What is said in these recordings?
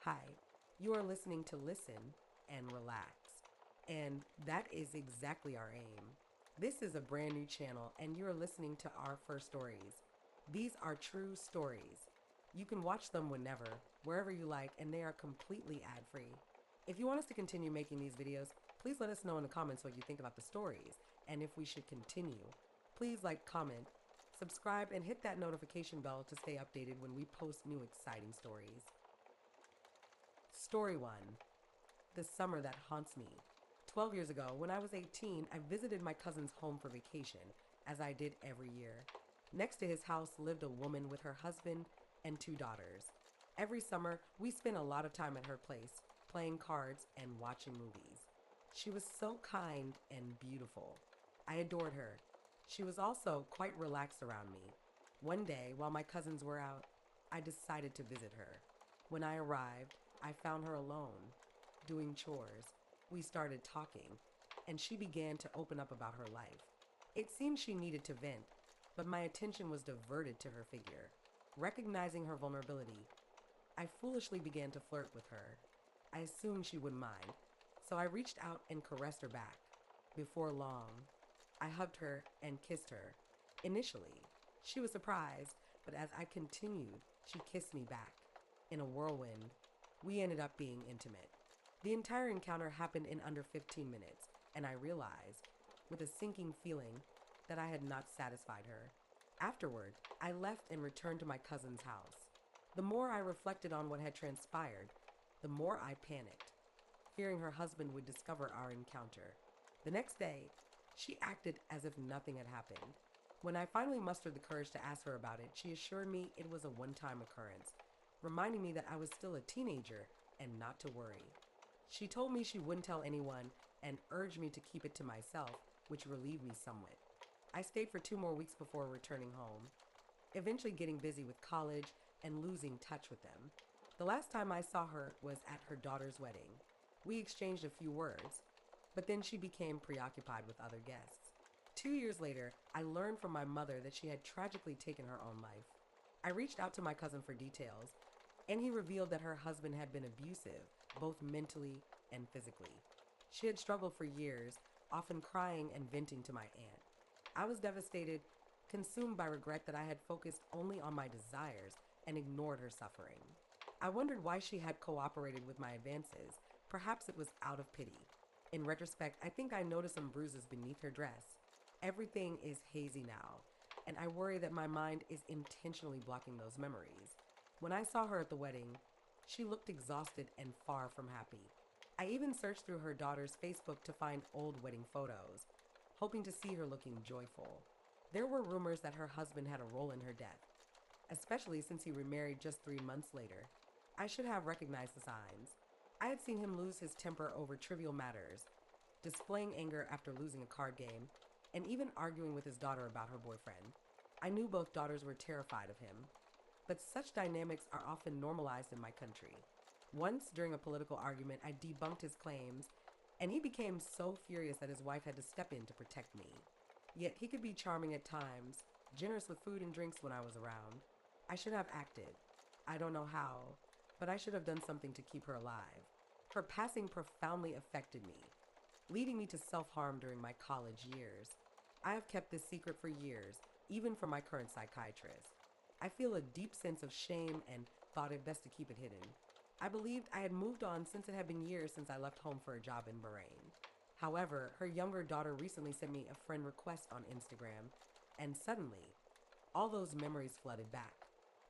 Hi, you are listening to Listen and Relax. And that is exactly our aim. This is a brand new channel, and you are listening to our first stories. These are true stories. You can watch them whenever, wherever you like, and they are completely ad free. If you want us to continue making these videos, please let us know in the comments what you think about the stories and if we should continue. Please like, comment, subscribe, and hit that notification bell to stay updated when we post new exciting stories. Story 1. The Summer That Haunts Me. 12 years ago, when I was 18, I visited my cousin's home for vacation, as I did every year. Next to his house lived a woman with her husband and two daughters. Every summer, we spent a lot of time at her place, playing cards and watching movies. She was so kind and beautiful. I adored her. She was also quite relaxed around me. One day, while my cousins were out, I decided to visit her. When I arrived, I found her alone, doing chores. We started talking, and she began to open up about her life. It seemed she needed to vent, but my attention was diverted to her figure. Recognizing her vulnerability, I foolishly began to flirt with her. I assumed she wouldn't mind, so I reached out and caressed her back. Before long, I hugged her and kissed her. Initially, she was surprised, but as I continued, she kissed me back. In a whirlwind, we ended up being intimate. The entire encounter happened in under 15 minutes, and I realized, with a sinking feeling, that I had not satisfied her. Afterward, I left and returned to my cousin's house. The more I reflected on what had transpired, the more I panicked, fearing her husband would discover our encounter. The next day, she acted as if nothing had happened. When I finally mustered the courage to ask her about it, she assured me it was a one-time occurrence, reminding me that I was still a teenager and not to worry. She told me she wouldn't tell anyone and urged me to keep it to myself, which relieved me somewhat. I stayed for 2 more weeks before returning home, eventually getting busy with college and losing touch with them. The last time I saw her was at her daughter's wedding. We exchanged a few words, but then she became preoccupied with other guests. 2 years later, I learned from my mother that she had tragically taken her own life. I reached out to my cousin for details, and he revealed that her husband had been abusive, both mentally and physically. She had struggled for years, often crying and venting to my aunt. I was devastated, consumed by regret that I had focused only on my desires and ignored her suffering. I wondered why she had cooperated with my advances. Perhaps it was out of pity. In retrospect, I think I noticed some bruises beneath her dress. Everything is hazy now, and I worry that my mind is intentionally blocking those memories. When I saw her at the wedding, she looked exhausted and far from happy. I even searched through her daughter's Facebook to find old wedding photos, hoping to see her looking joyful. There were rumors that her husband had a role in her death, especially since he remarried just 3 months later. I should have recognized the signs. I had seen him lose his temper over trivial matters, displaying anger after losing a card game, and even arguing with his daughter about her boyfriend. I knew both daughters were terrified of him, but such dynamics are often normalized in my country. Once, during a political argument, I debunked his claims, and he became so furious that his wife had to step in to protect me. Yet he could be charming at times, generous with food and drinks when I was around. I should have acted. I don't know how, but I should have done something to keep her alive. Her passing profoundly affected me, leading me to self-harm during my college years. I have kept this secret for years, even from my current psychiatrist. I feel a deep sense of shame and thought it best to keep it hidden. I believed I had moved on since it had been years since I left home for a job in Bahrain. However, her younger daughter recently sent me a friend request on Instagram, and suddenly, all those memories flooded back.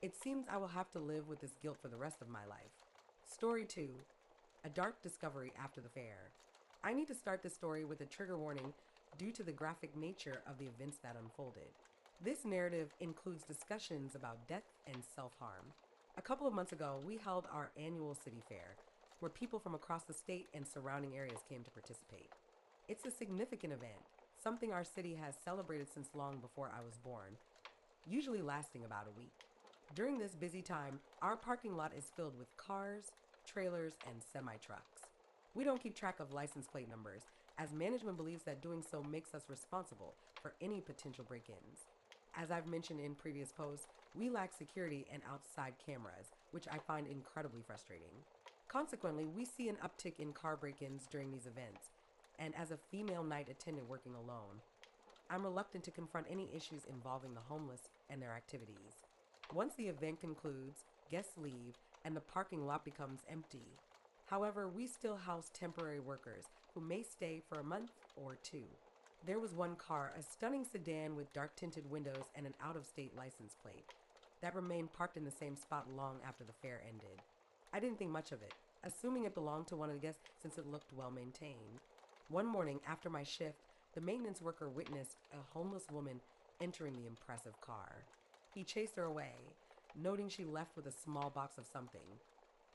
It seems I will have to live with this guilt for the rest of my life. Story 2. A dark discovery after the fair. I need to start this story with a trigger warning due to the graphic nature of the events that unfolded. This narrative includes discussions about death and self-harm. A couple of months ago, we held our annual city fair, where people from across the state and surrounding areas came to participate. It's a significant event, something our city has celebrated since long before I was born, usually lasting about a week. During this busy time, our parking lot is filled with cars, trailers, and semi-trucks. We don't keep track of license plate numbers, as management believes that doing so makes us responsible for any potential break-ins. As I've mentioned in previous posts, we lack security and outside cameras, which I find incredibly frustrating. Consequently, we see an uptick in car break ins during these events, and as a female night attendant working alone, I'm reluctant to confront any issues involving the homeless and their activities. Once the event concludes, guests leave, and the parking lot becomes empty. However, we still house temporary workers who may stay for a month or two. There was one car, a stunning sedan with dark tinted windows and an out of state license plate, that remained parked in the same spot long after the fair ended. I didn't think much of it, assuming it belonged to one of the guests since it looked well maintained. One morning after my shift, the maintenance worker witnessed a homeless woman entering the impressive car. He chased her away, noting she left with a small box of something,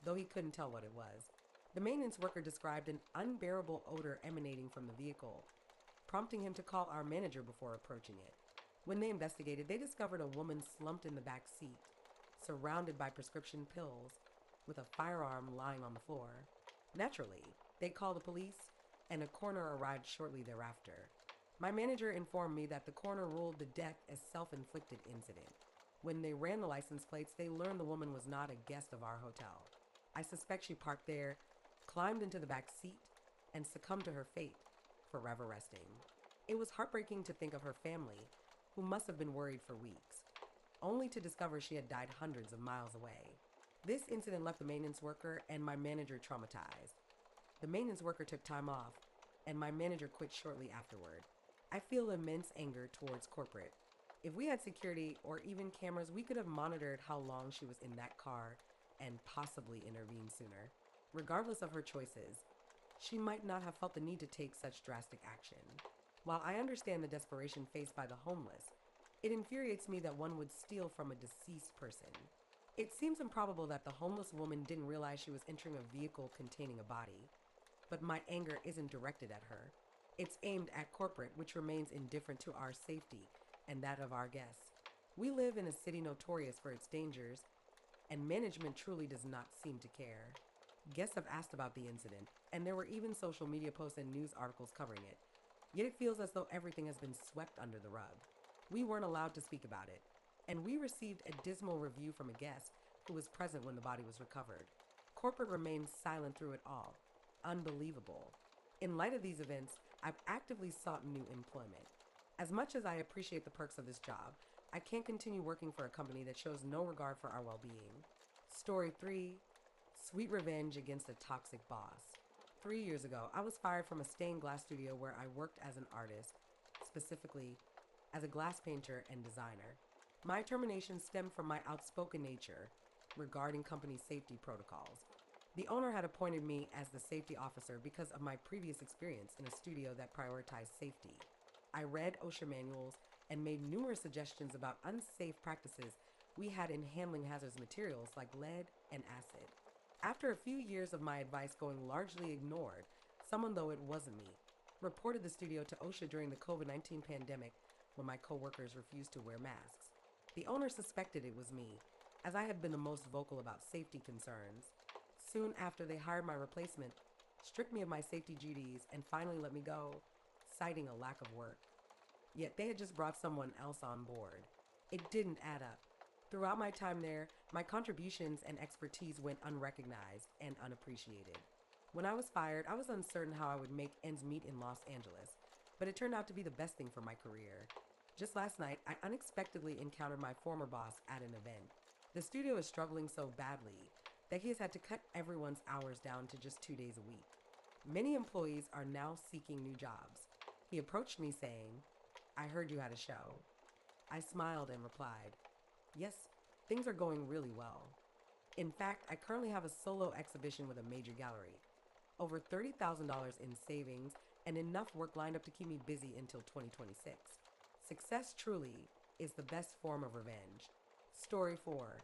though he couldn't tell what it was. The maintenance worker described an unbearable odor emanating from the vehicle, prompting him to call our manager before approaching it. When they investigated, they discovered a woman slumped in the back seat, surrounded by prescription pills, with a firearm lying on the floor. Naturally, they called the police, and a coroner arrived shortly thereafter. My manager informed me that the coroner ruled the death a self-inflicted incident. When they ran the license plates, they learned the woman was not a guest of our hotel. I suspect she parked there, climbed into the back seat, and succumbed to her fate, forever resting. It was heartbreaking to think of her family, who must have been worried for weeks, only to discover she had died hundreds of miles away. This incident left the maintenance worker and my manager traumatized. The maintenance worker took time off, and my manager quit shortly afterward. I feel immense anger towards corporate. If we had security or even cameras, we could have monitored how long she was in that car and possibly intervened sooner. Regardless of her choices, she might not have felt the need to take such drastic action. While I understand the desperation faced by the homeless, it infuriates me that one would steal from a deceased person. It seems improbable that the homeless woman didn't realize she was entering a vehicle containing a body. But my anger isn't directed at her. It's aimed at corporate, which remains indifferent to our safety and that of our guests. We live in a city notorious for its dangers, and management truly does not seem to care. Guests have asked about the incident, and there were even social media posts and news articles covering it. Yet it feels as though everything has been swept under the rug. We weren't allowed to speak about it, and we received a dismal review from a guest who was present when the body was recovered. Corporate remained silent through it all. Unbelievable. In light of these events, I've actively sought new employment. As much as I appreciate the perks of this job, I can't continue working for a company that shows no regard for our well-being. Story 3. Sweet revenge against a toxic boss. 3 years ago, I was fired from a stained glass studio where I worked as an artist, specifically as a glass painter and designer. My termination stemmed from my outspoken nature regarding company safety protocols. The owner had appointed me as the safety officer because of my previous experience in a studio that prioritized safety. I read OSHA manuals and made numerous suggestions about unsafe practices we had in handling hazardous materials like lead and acid. After a few years of my advice going largely ignored, someone, though it wasn't me, reported the studio to OSHA during the COVID-19 pandemic when my coworkers refused to wear masks. The owner suspected it was me, as I had been the most vocal about safety concerns. Soon after, they hired my replacement, stripped me of my safety duties, and finally let me go, citing a lack of work. Yet they had just brought someone else on board. It didn't add up. Throughout my time there, my contributions and expertise went unrecognized and unappreciated. When I was fired, I was uncertain how I would make ends meet in Los Angeles, but it turned out to be the best thing for my career. Just last night, I unexpectedly encountered my former boss at an event. The studio is struggling so badly that he has had to cut everyone's hours down to just 2 days a week. Many employees are now seeking new jobs. He approached me saying, "I heard you had a show." I smiled and replied, "Yes, things are going really well. In fact, I currently have a solo exhibition with a major gallery, over $30,000 in savings, and enough work lined up to keep me busy until 2026. Success truly is the best form of revenge." Story 4.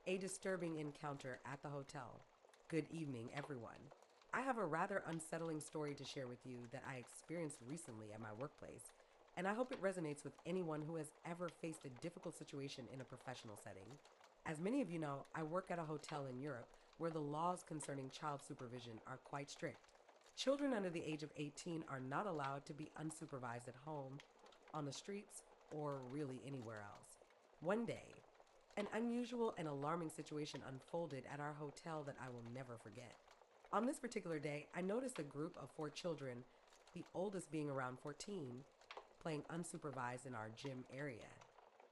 A disturbing encounter at the hotel. Good evening, everyone. I have a rather unsettling story to share with you that I experienced recently at my workplace, and I hope it resonates with anyone who has ever faced a difficult situation in a professional setting. As many of you know, I work at a hotel in Europe where the laws concerning child supervision are quite strict. Children under the age of 18 are not allowed to be unsupervised at home, on the streets, or really anywhere else. One day, an unusual and alarming situation unfolded at our hotel that I will never forget. On this particular day, I noticed a group of four children, the oldest being around 14, playing unsupervised in our gym area.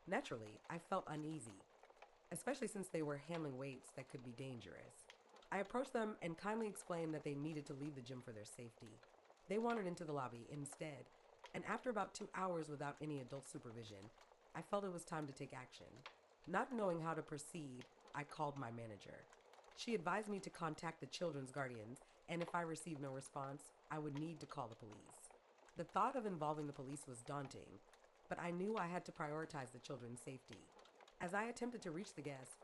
Naturally, I felt uneasy, especially since they were handling weights that could be dangerous. I approached them and kindly explained that they needed to leave the gym for their safety. They wandered into the lobby instead, and after about 2 hours without any adult supervision, I felt it was time to take action. Not knowing how to proceed, I called my manager. She advised me to contact the children's guardians, and if I received no response, I would need to call the police. The thought of involving the police was daunting, but I knew I had to prioritize the children's safety. As I attempted to reach the guests,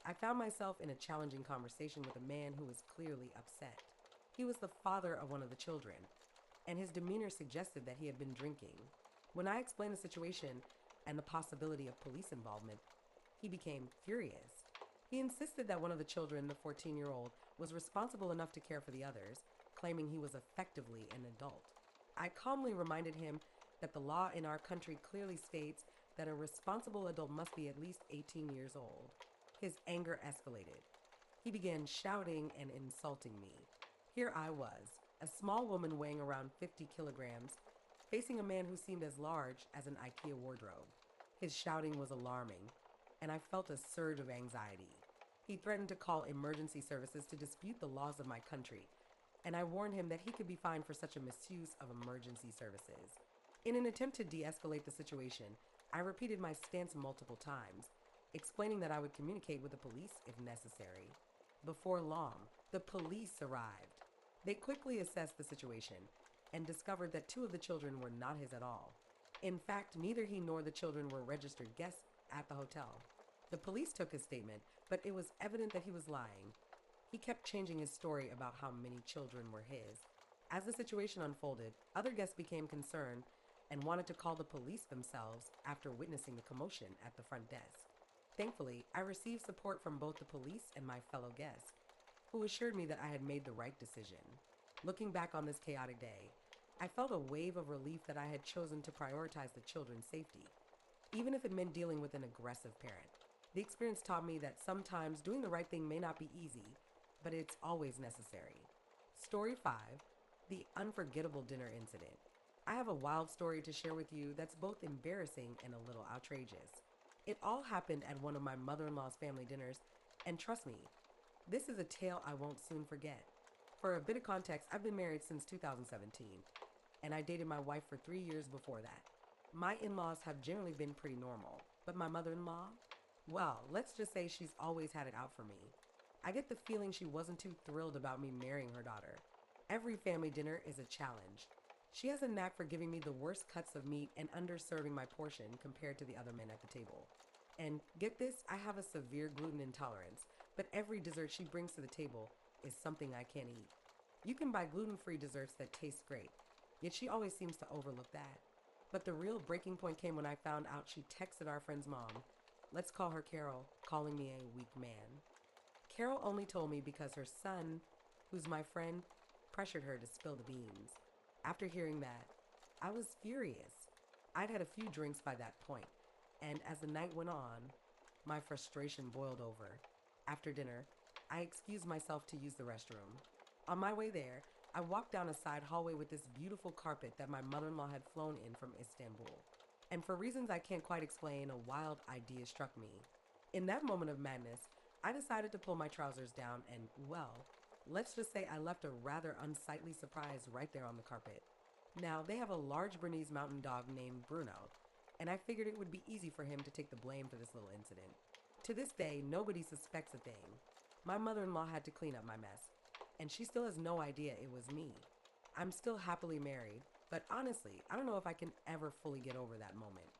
I found myself in a challenging conversation with a man who was clearly upset. He was the father of one of the children, and his demeanor suggested that he had been drinking. When I explained the situation and the possibility of police involvement, he became furious. He insisted that one of the children, the 14-year-old, was responsible enough to care for the others, claiming he was effectively an adult. I calmly reminded him that the law in our country clearly states that a responsible adult must be at least 18 years old. His anger escalated. He began shouting and insulting me. Here I was, a small woman weighing around 50 kilograms, facing a man who seemed as large as an IKEA wardrobe. His shouting was alarming, and I felt a surge of anxiety. He threatened to call emergency services to dispute the laws of my country, and I warned him that he could be fined for such a misuse of emergency services. In an attempt to de-escalate the situation, I repeated my stance multiple times, explaining that I would communicate with the police if necessary. Before long, the police arrived. They quickly assessed the situation and discovered that two of the children were not his at all. In fact, neither he nor the children were registered guests at the hotel. The police took his statement, but it was evident that he was lying. He kept changing his story about how many children were his. As the situation unfolded, other guests became concerned and wanted to call the police themselves after witnessing the commotion at the front desk. Thankfully, I received support from both the police and my fellow guests, who assured me that I had made the right decision. Looking back on this chaotic day, I felt a wave of relief that I had chosen to prioritize the children's safety, even if it meant dealing with an aggressive parent. The experience taught me that sometimes doing the right thing may not be easy, but it's always necessary. Story 5: The Unforgettable Dinner Incident. I have a wild story to share with you that's both embarrassing and a little outrageous. It all happened at one of my mother-in-law's family dinners, and trust me, this is a tale I won't soon forget. For a bit of context, I've been married since 2017, and I dated my wife for 3 years before that. My in-laws have generally been pretty normal, but my mother-in-law, well, let's just say she's always had it out for me. I get the feeling she wasn't too thrilled about me marrying her daughter. Every family dinner is a challenge. She has a knack for giving me the worst cuts of meat and underserving my portion compared to the other men at the table. And get this, I have a severe gluten intolerance, but every dessert she brings to the table is something I can't eat. You can buy gluten-free desserts that taste great, yet she always seems to overlook that. But the real breaking point came when I found out she texted our friend's mom, let's call her Carol, calling me a weak man. Carol only told me because her son, who's my friend, pressured her to spill the beans. After hearing that, I was furious. I'd had a few drinks by that point, and as the night went on, my frustration boiled over. After dinner, I excused myself to use the restroom. On my way there, I walked down a side hallway with this beautiful carpet that my mother-in-law had flown in from Istanbul. And for reasons I can't quite explain, a wild idea struck me. In that moment of madness, I decided to pull my trousers down and, well, let's just say I left a rather unsightly surprise right there on the carpet. Now, they have a large Bernese mountain dog named Bruno, and I figured it would be easy for him to take the blame for this little incident. To this day, nobody suspects a thing. My mother-in-law had to clean up my mess, and she still has no idea it was me. I'm still happily married, but honestly, I don't know if I can ever fully get over that moment.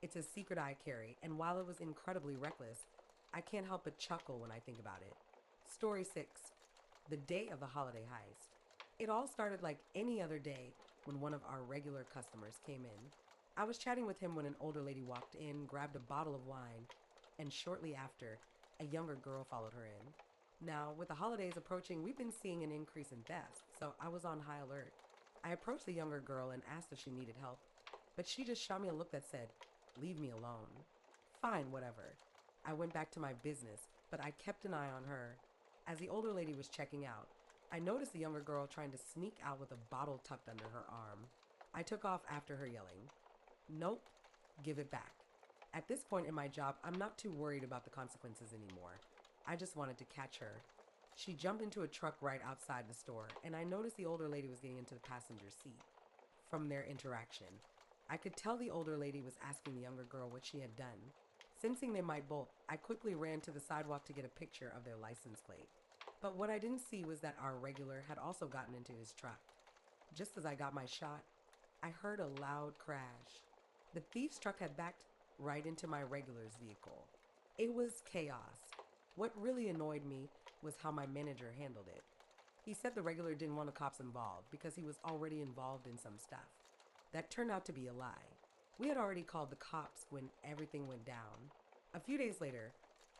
It's a secret I carry, and while it was incredibly reckless, I can't help but chuckle when I think about it. Story 6: The Day of the Holiday Heist. It all started like any other day when one of our regular customers came in. I was chatting with him when an older lady walked in, grabbed a bottle of wine, and shortly after, a younger girl followed her in. Now, with the holidays approaching, we've been seeing an increase in thefts, so I was on high alert. I approached the younger girl and asked if she needed help, but she just shot me a look that said, "Leave me alone." Fine, whatever. I went back to my business, but I kept an eye on her. As the older lady was checking out, I noticed the younger girl trying to sneak out with a bottle tucked under her arm. I took off after her, yelling, "Nope, give it back." At this point in my job, I'm not too worried about the consequences anymore. I just wanted to catch her. She jumped into a truck right outside the store, and I noticed the older lady was getting into the passenger seat. From their interaction, I could tell the older lady was asking the younger girl what she had done. Sensing they might bolt, I quickly ran to the sidewalk to get a picture of their license plate. But what I didn't see was that our regular had also gotten into his truck. Just as I got my shot, I heard a loud crash. The thief's truck had backed right into my regular's vehicle. It was chaos. What really annoyed me was how my manager handled it. He said the regular didn't want the cops involved because he was already involved in some stuff. That turned out to be a lie. We had already called the cops when everything went down. A few days later,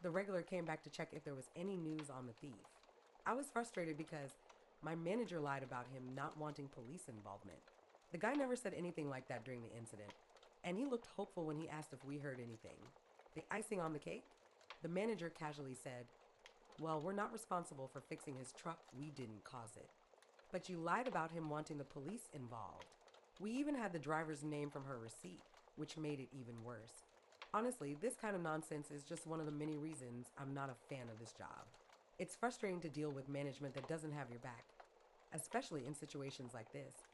the regular came back to check if there was any news on the thief. I was frustrated because my manager lied about him not wanting police involvement. The guy never said anything like that during the incident, and he looked hopeful when he asked if we heard anything. The icing on the cake? The manager casually said, "Well, we're not responsible for fixing his truck. We didn't cause it." But you lied about him wanting the police involved. We even had the driver's name from her receipt, which made it even worse. Honestly, this kind of nonsense is just one of the many reasons I'm not a fan of this job. It's frustrating to deal with management that doesn't have your back, especially in situations like this,